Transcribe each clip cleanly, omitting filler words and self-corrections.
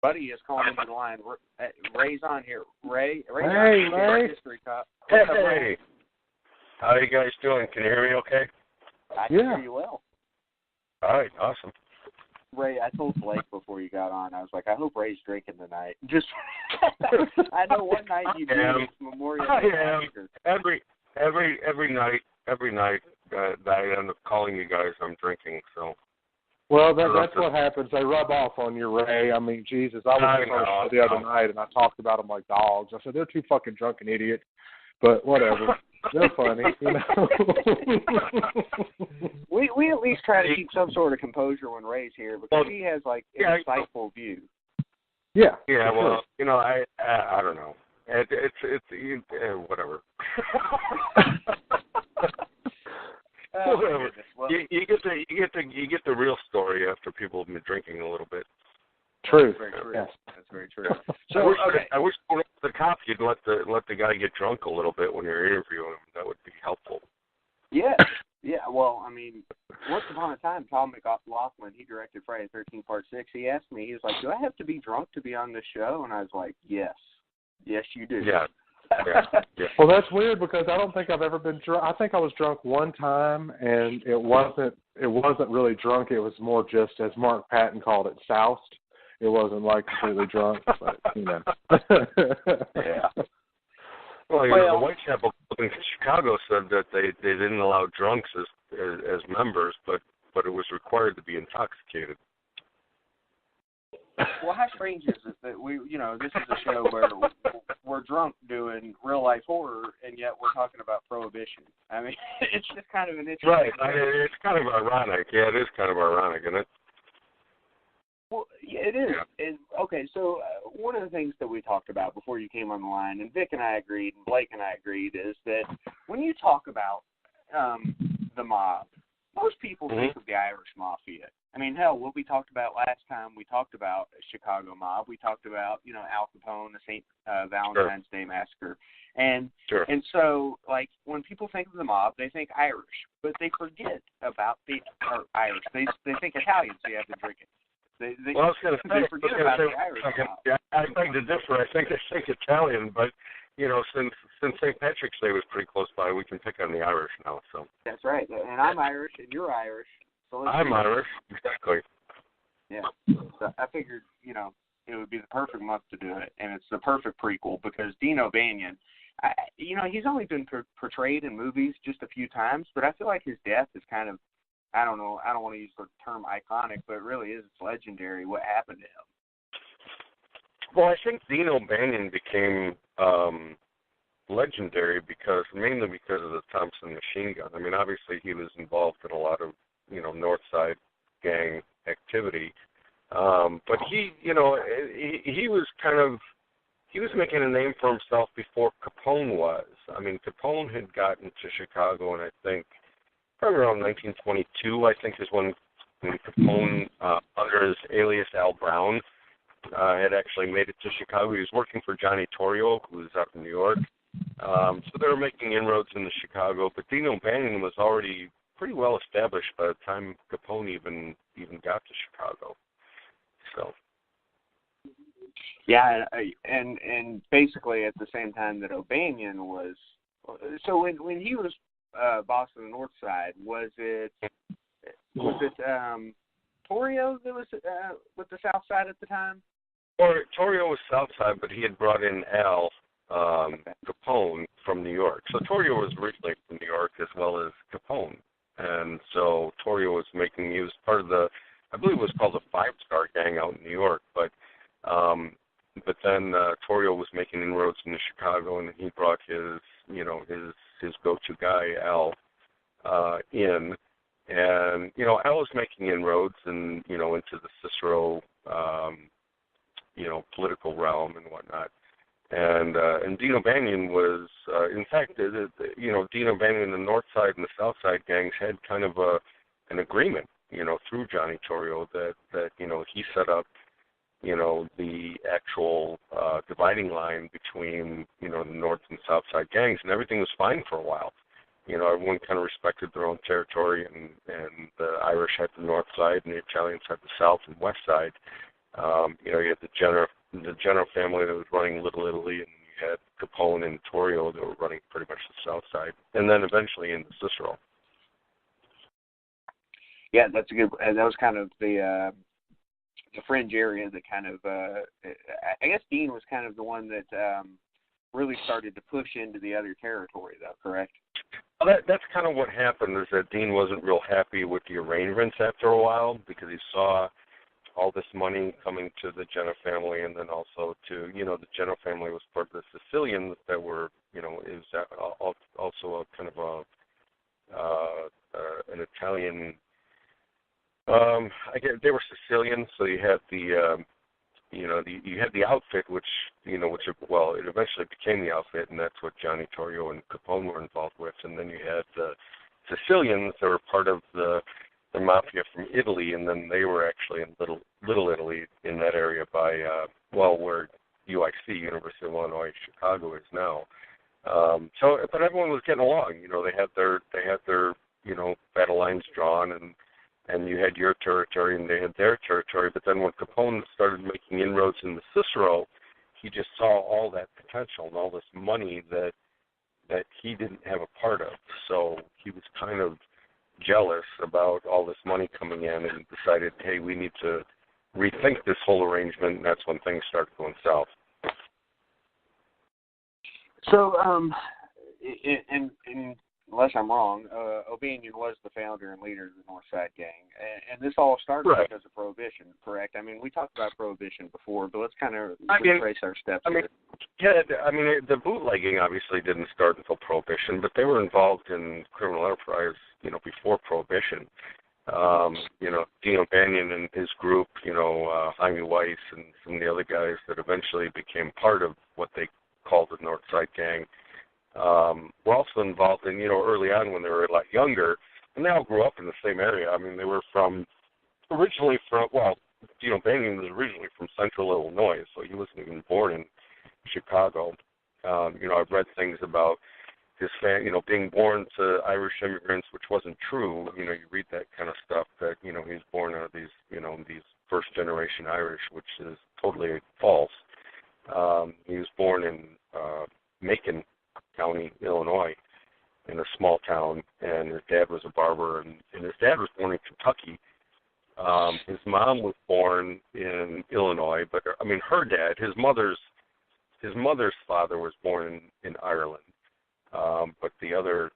buddy is calling into the line. Ray's on here. Ray. Hey, Ray. History cop. Hey. How are you guys doing? Can you hear me okay? I can hear you well. All right, awesome. Ray, I told Blake before you got on, I was like, I hope Ray's drinking tonight. Just, I know one night you do this Memorial Day. I am. Every night that I end up calling you guys, I'm drinking, so. Well, that's what happens. They rub off on you, Ray. I mean, Jesus, I was on the show the other night, and I talked about them like dogs. I said, they're two fucking drunken idiots, but whatever. They're funny, you know. we at least try to keep some sort of composure when Ray's here, because he has, like, an insightful view. Yeah. Yeah, well, you know, I don't know. It's whatever. Whatever. Well, you get the real story after people have been drinking a little bit. True. That's very true. Yes. That's very true. So I wish the cops you'd let the guy get drunk a little bit when you're interviewing him. That would be helpful. Yeah. Yeah. Well, I mean, once upon a time, Tom McLaughlin, he directed Friday the 13th Part 6. He asked me, he was like, "Do I have to be drunk to be on this show?" And I was like, "Yes, you do." Yeah. Yeah. Well, that's weird because I don't think I've ever been drunk. I think I was drunk one time, and it wasn't really drunk. It was more just, as Mark Patton called it, soused. It wasn't like completely drunk, but you know. Yeah. Well, the Whitechapel in Chicago said that they didn't allow drunks as members, but it was required to be intoxicated. Well, how strange is it that this is a show where we're drunk doing real life horror, and yet we're talking about prohibition. I mean, it's just kind of an interesting. Right. It's kind of ironic. Yeah, it is kind of ironic, isn't it? Well, yeah, it is. Yeah. Okay, so one of the things that we talked about before you came on the line, and Vic and I agreed, and Blake and I agreed, is that when you talk about the mob, most people think of the Irish Mafia. I mean, hell, what we talked about last time, we talked about Chicago mob. We talked about, Al Capone, the St. Valentine's Day Massacre. And so, like, when people think of the mob, they think Irish, but they forget about Irish. They think Italian, so you have to drink it. They forget about the Irish mob. Yeah, I beg to differ. I think Italian, but, since St. Patrick's Day was pretty close by, we can pick on the Irish now. So that's right. And I'm Irish, and you're Irish. So I'm Irish, exactly. Yeah. So I figured, it would be the perfect month to do it, and it's the perfect prequel because Dean O'Banion, he's only been portrayed in movies just a few times, but I feel like his death is kind of, I don't know, I don't want to use the term iconic, but it really is. It's legendary what happened to him. Well, I think Dean O'Banion became legendary mainly because of the Thompson machine gun. I mean, obviously he was involved in a lot of, North Side gang activity. But he was making a name for himself before Capone was. I mean, Capone had gotten to Chicago, and I think probably around 1922, I think, is when Capone, under his alias Al Brown, had actually made it to Chicago. He was working for Johnny Torrio, who was out in New York. So they were making inroads into Chicago, but Dean O'Banion was already pretty well established by the time Capone even got to Chicago. So. Yeah, and basically at the same time that O'Banion was, so when he was boss of the North Side, was it Torrio that was with the South Side at the time? Torrio was South Side, but he had brought in Al Capone from New York. So Torrio was originally from New York as well as Capone. And so Torrio was he was part of the, I believe it was called the Five Star Gang out in New York, but then Torrio was making inroads into Chicago, and he brought his go-to guy, Al, in. And, Al was making inroads and, into the Cicero, political realm and whatnot. And Dean O'Banion was, in fact, Dean O'Banion and the North Side and the South Side gangs had kind of an agreement, through Johnny Torrio that he set up, the actual dividing line between, the North and South Side gangs, and everything was fine for a while. Everyone kind of respected their own territory, and the Irish had the North Side, and the Italians had the South and West Side. You had the Jenner family that was running Little Italy, and you had Capone and Torrio that were running pretty much the South Side, and then eventually into Cicero. Yeah, that's a good. That was kind of the fringe area that kind of. I guess Dean was kind of the one that really started to push into the other territory, though. Correct? Well, that's kind of what happened. Is that Dean wasn't real happy with the arrangements after a while because he saw all this money coming to the Jenner family, and then also to the Jenner family was part of the Sicilians that were is also a kind of an Italian. They were Sicilians, so you had you had the outfit, which it eventually became the outfit, and that's what Johnny Torrio and Capone were involved with, and then you had the Sicilians that were part of the mafia from Italy, and then they were actually in Little Italy in that area by where UIC, University of Illinois Chicago, is now. But everyone was getting along. They had their battle lines drawn, and you had your territory and they had their territory. But then when Capone started making inroads in the Cicero, he just saw all that potential and all this money that he didn't have a part of. So he was kind of jealous about all this money coming in and decided, hey, we need to rethink this whole arrangement, and that's when things started going south. So, unless I'm wrong, O'Banion was the founder and leader of the North Side Gang, and this all started because of Prohibition, correct? I mean, we talked about Prohibition before, but let's kind of retrace our steps here. The bootlegging obviously didn't start until Prohibition, but they were involved in criminal enterprise, before Prohibition. Dean O'Banion and his group, Jaime Weiss and some of the other guys that eventually became part of what they called the North Side Gang, were also involved in, early on when they were a lot younger, and they all grew up in the same area. I mean, they were originally from Dean O'Banion was originally from Central Illinois, so he wasn't even born in Chicago. I've read things about his being born to Irish immigrants, which wasn't true. You read that kind of stuff that, he was born out of these, these first-generation Irish, which is totally false. He was born in Macon County, Illinois, in a small town, and his dad was a barber, and his dad was born in Kentucky. His mom was born in Illinois, but her dad, his mother's father was born in Ireland, but the other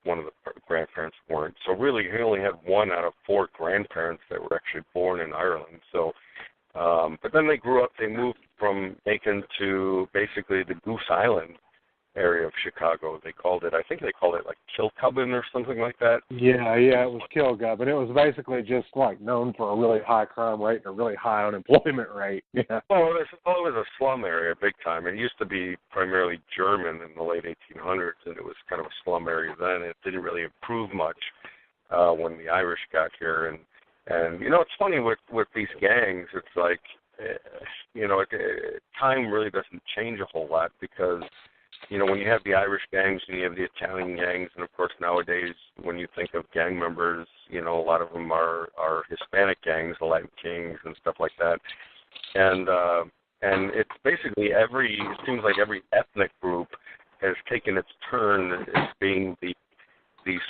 one of the grandparents weren't. So really, he only had one out of four grandparents that were actually born in Ireland. So, but then they grew up. They moved from Macon to basically the Goose Island area of Chicago. I think they called it like Kilcubbin or something like that. Yeah, it was Kilcubbin. It was basically just known for a really high crime rate and a really high unemployment rate. Yeah. Well, it was a slum area big time. It used to be primarily German in the late 1800s, and it was kind of a slum area then. It didn't really improve much when the Irish got here. And it's funny with these gangs. It's like, time really doesn't change a whole lot because when you have the Irish gangs and you have the Italian gangs, and of course nowadays when you think of gang members, a lot of them are Hispanic gangs, the Latin Kings and stuff like that. And it's basically it seems like every ethnic group has taken its turn as being the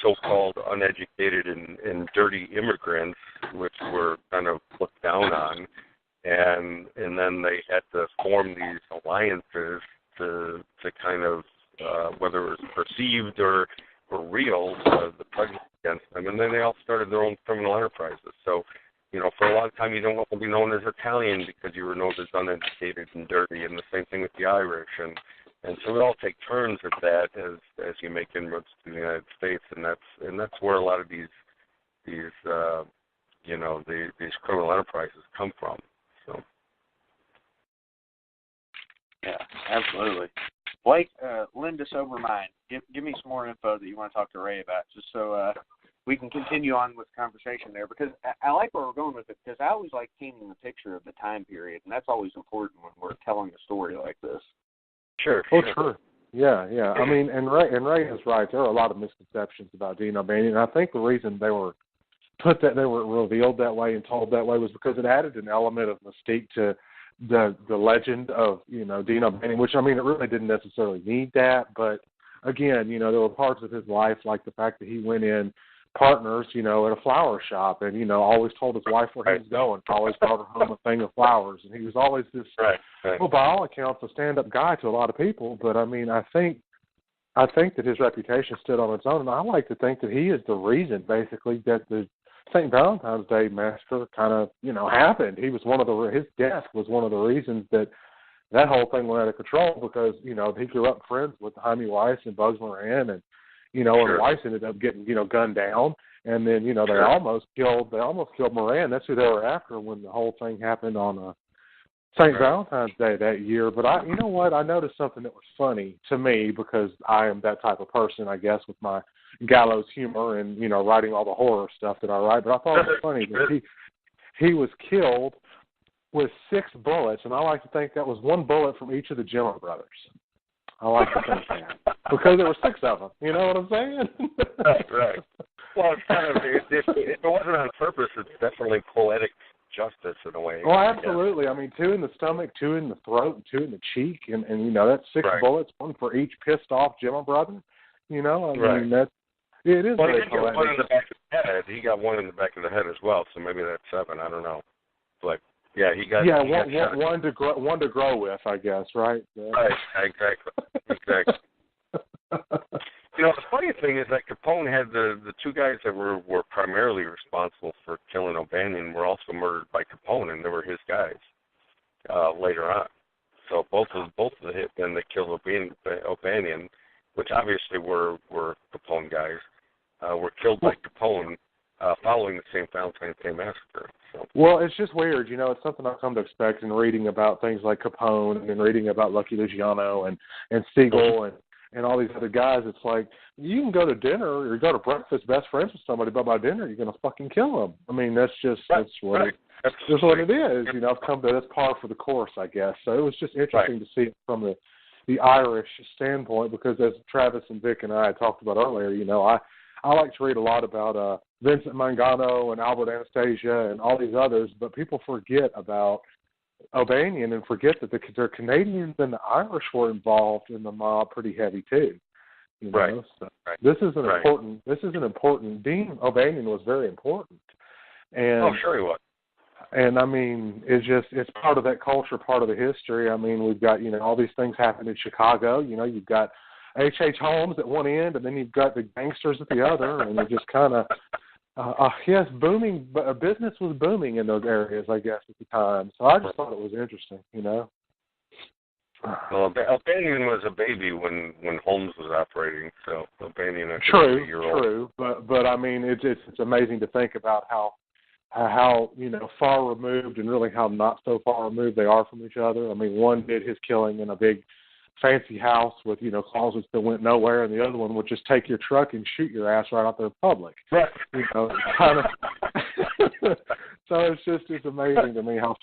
so-called uneducated and dirty immigrants, which were kind of looked down on, and then they had to form these alliances to kind of, whether it was perceived or real, the prejudice against them. And then they all started their own criminal enterprises. So, for a long time you don't want to be known as Italian because you were known as uneducated and dirty, and the same thing with the Irish. And so we all take turns at that as you make inroads to the United States, and that's where a lot of these criminal enterprises come from. So. Yeah, absolutely. Blake, lend a sober mind. Give me some more info that you want to talk to Ray about, just so we can continue on with the conversation there, because I like where we're going with it, because I always like painting the picture of the time period, and that's always important when we're telling a story like this. Sure. Oh, sure. Yeah. I mean, and Ray is right. There are a lot of misconceptions about Dean O'Banion. I think the reason they were they were revealed that way and told that way was because it added an element of mystique to the legend of, you know, Dean O'Banion, which, I mean, it really didn't necessarily need that. But, again, you know, there were parts of his life, like the fact that he went in partners, you know, at a flower shop and, you know, always told his wife where he was going, always brought her home a thing of flowers. And he was always this, well, by all accounts, a stand-up guy to a lot of people. But, I mean, I think that his reputation stood on its own, and I like to think that he is the reason, basically, that the St. Valentine's Day massacre kind of, you know, happened. He was his death was one of the reasons that whole thing went out of control because, you know, he grew up friends with Jaime Weiss and Bugs Moran, and, you know, and Weiss ended up getting, you know, gunned down, and then, you know, they almost killed Moran. That's who they were after when the whole thing happened on St. Valentine's Day that year. But you know what? I noticed something that was funny to me because I am that type of person, I guess, with my gallows humor and, you know, writing all the horror stuff that I write. But I thought it was funny that he was killed with 6 bullets, and I like to think that was 1 bullet from each of the Gemma brothers. I like to think that because there were 6 of them. You know what I'm saying? Right. Well, it's kind of if it wasn't on purpose, it's definitely poetic justice in a way. Well, absolutely. I mean, 2 in the stomach, 2 in the throat, 2 in the cheek, and you know, that's 6 bullets, 1 for each pissed off Gemma brother. You know, I mean, it is very poetic. One in the back of the head. He got 1 in the back of the head as well, so maybe that's 7. I don't know. But yeah, he got one to grow with, I guess, right? Yeah. Right, exactly. You know, the funny thing is that Capone had the 2 guys that were primarily responsible for killing O'Banion were also murdered by Capone, and they were his guys later on. So both of the hitmen that killed O'Banion, which obviously were Capone guys, were killed by Capone following the St. Valentine's Day massacre. So. Well, it's just weird. You know, it's something I've come to expect in reading about things like Capone and reading about Lucky Luciano and Siegel and all these other guys. It's like, you can go to dinner or go to breakfast best friends with somebody, but by dinner you're going to fucking kill them. I mean, that's what it is. You know, I've come to, that's par for the course, I guess. So it was just interesting to see it from the Irish standpoint because as Travis and Vic and I had talked about earlier, you know, I like to read a lot about Vincent Mangano and Albert Anastasia and all these others, but people forget about O'Banion and forget that the Canadians and the Irish were involved in the mob pretty heavy too. You know? So this is an important. Dean O'Banion was very important. And, sure he was. And I mean, it's part of that culture, part of the history. I mean, we've got, you know, all these things happen in Chicago. You know, you've got H.H. Holmes at one end, and then you've got the gangsters at the other, and it just kind of, booming. Business was booming in those areas, I guess, at the time. So I just thought it was interesting, you know. Well, O'Banion was a baby when Holmes was operating, so O'Banion was a year-old. True, but I mean, it's amazing to think about how you know far removed and really how not so far removed they are from each other. I mean, one did his killing in a big fancy house with, you know, closets that went nowhere, and the other one would just take your truck and shoot your ass right out there in public. Right. You know, kind of. So it's amazing to me how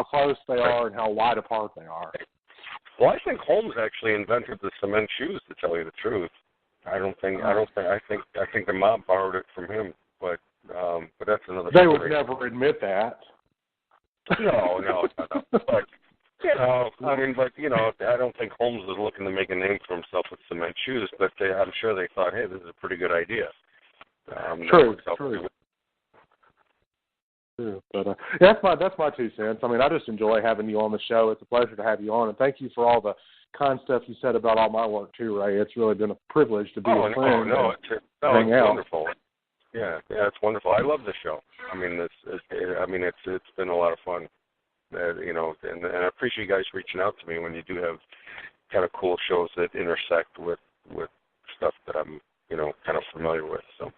close they are and how wide apart they are. Well, I think Holmes actually invented the cement shoes, to tell you the truth. I think the mob borrowed it from him, but that's another story. They would never admit that. No. But, you know, I mean, I don't think Holmes was looking to make a name for himself with cement shoes, but I'm sure they thought, hey, this is a pretty good idea. True. But that's my 2 cents. I mean, I just enjoy having you on the show. It's a pleasure to have you on, and thank you for all the kind stuff you said about all my work too, Ray. It's really been a privilege to be a friend. It's wonderful. Yeah, it's wonderful. I love the show. I mean, it's been a lot of fun. You know, and I appreciate you guys reaching out to me when you do have kind of cool shows that intersect with stuff that I'm, you know, kind of familiar with. So.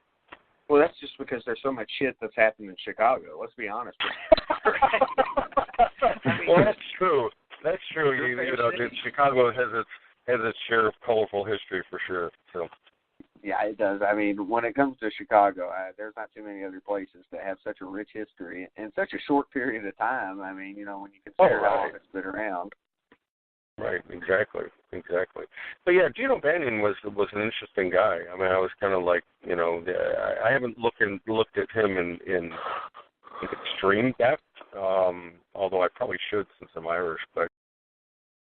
Well, that's just because there's so much shit that's happened in Chicago. Let's be honest. Well, that's true. That's true. You know, Chicago has its share of colorful history for sure. So. Yeah, it does. I mean, when it comes to Chicago, there's not too many other places that have such a rich history in such a short period of time. I mean, you know, when you consider how long it's been around. Right, exactly. But yeah, Gino Bannon was an interesting guy. I mean, I was kind of like, I haven't looked at him in extreme depth, although I probably should since I'm Irish. But